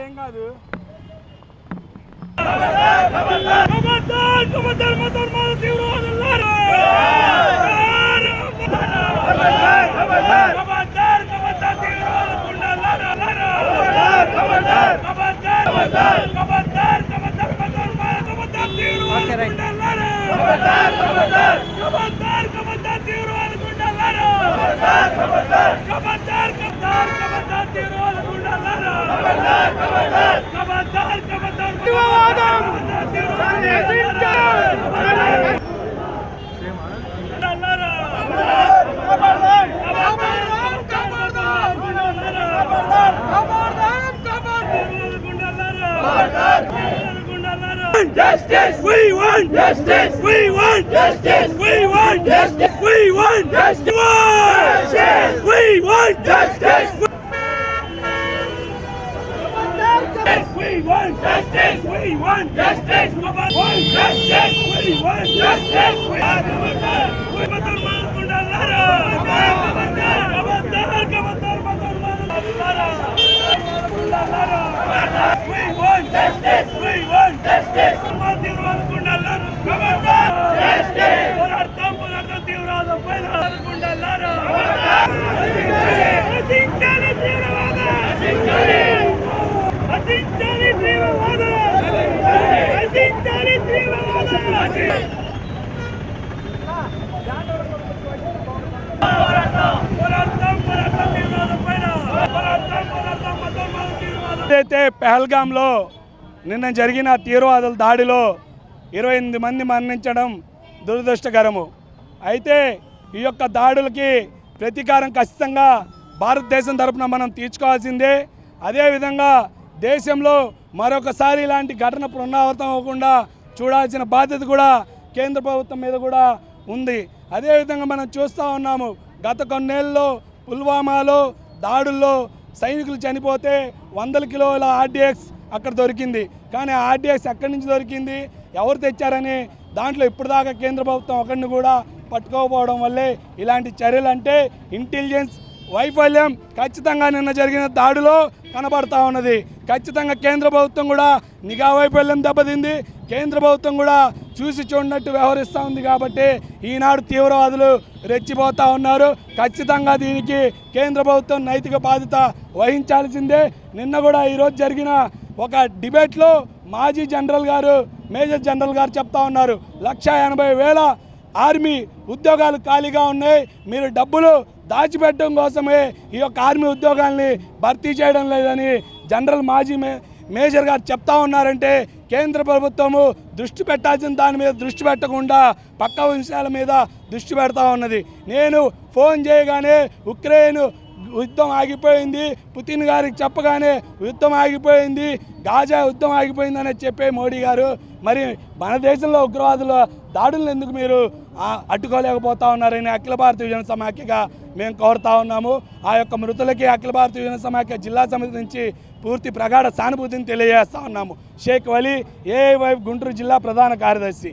ఏం కాదు. Justice! We want justice! We want justice! We want justice! We want justice! We want justice! We want justice! We want justice! We want justice! We want justice! We want justice! We want justice! ఏదైతే పహల్గామ్లో నిన్న జరిగిన తీవ్రవాదుల దాడిలో 28 మంది మరణించడం దురదృష్టకరము. అయితే ఈ యొక్క దాడులకి ప్రతీకారం ఖచ్చితంగా భారతదేశం తరపున మనం తీర్చుకోవాల్సిందే. అదేవిధంగా దేశంలో మరొకసారి ఇలాంటి ఘటన పునరావృతం అవ్వకుండా చూడాల్సిన బాధ్యత కూడా కేంద్ర ప్రభుత్వం మీద కూడా ఉంది. అదేవిధంగా మనం చూస్తూ ఉన్నాము, గత కొన్నేళ్ళలో పుల్వామాలో దాడుల్లో సైనికులు చనిపోతే 100 కిలోల ఆర్డీఎక్స్ అక్కడ దొరికింది. కానీ ఆ ఆర్డీఎక్స్ ఎక్కడి నుంచి దొరికింది, ఎవరు తెచ్చారని దాంట్లో ఇప్పటిదాకా కేంద్ర ప్రభుత్వం ఒకరిని కూడా పట్టుకోకపోవడం వల్లే ఇలాంటి చర్యలు. అంటే ఇంటెలిజెన్స్ వైఫల్యం ఖచ్చితంగా నిన్న జరిగిన దాడిలో కనబడతా ఉన్నది. ఖచ్చితంగా కేంద్ర ప్రభుత్వం కూడా నిఘా వైఫల్యం దెబ్బతింది. కేంద్ర ప్రభుత్వం కూడా చూసి చూడనట్టు వ్యవహరిస్తూ ఉంది. కాబట్టి ఈనాడు తీవ్రవాదులు రెచ్చిపోతూ ఉన్నారు. ఖచ్చితంగా దీనికి కేంద్ర ప్రభుత్వం నైతిక బాధ్యత వహించాల్సిందే. నిన్న కూడా ఈరోజు జరిగిన ఒక డిబేట్లో మాజీ జనరల్ గారు, మేజర్ జనరల్ గారు చెప్తా ఉన్నారు, 1,80,000 ఆర్మీ ఉద్యోగాలు ఖాళీగా ఉన్నాయి, మీరు డబ్బులు దాచిపెట్టడం కోసమే ఈ యొక్క ఆర్మీ ఉద్యోగాల్ని భర్తీ చేయడం లేదని జనరల్ మాజీ మేజర్ గారు చెప్తా ఉన్నారంటే కేంద్ర ప్రభుత్వము దృష్టి పెట్టాల్సిన దాని మీద దృష్టి పెట్టకుండా పక్క విషయాల మీద దృష్టి పెడతా ఉన్నది. నేను ఫోన్ చేయగానే ఉక్రెయిన్ యుద్ధం ఆగిపోయింది, పుతిన్ గారికి చెప్పగానే యుద్ధం ఆగిపోయింది, గాజా యుద్ధం ఆగిపోయిందని చెప్పే మోడీ గారు మరి మన దేశంలో ఉగ్రవాదుల దాడులను ఎందుకు మీరు అడ్డుకోలేకపోతా ఉన్నారని అఖిల భారతీయ జన సమాఖ్యగా మేము కోరుతా ఉన్నాము. ఆ యొక్క మృతులకి అఖిల భారతీయ జన సమాఖ్య జిల్లా సమితి నుంచి పూర్తి ప్రగాఢ సానుభూతిని తెలియజేస్తా ఉన్నాము. షేక్ వలీ ఏఐవైఎఫ్ గుంటూరు జిల్లా ప్రధాన కార్యదర్శి.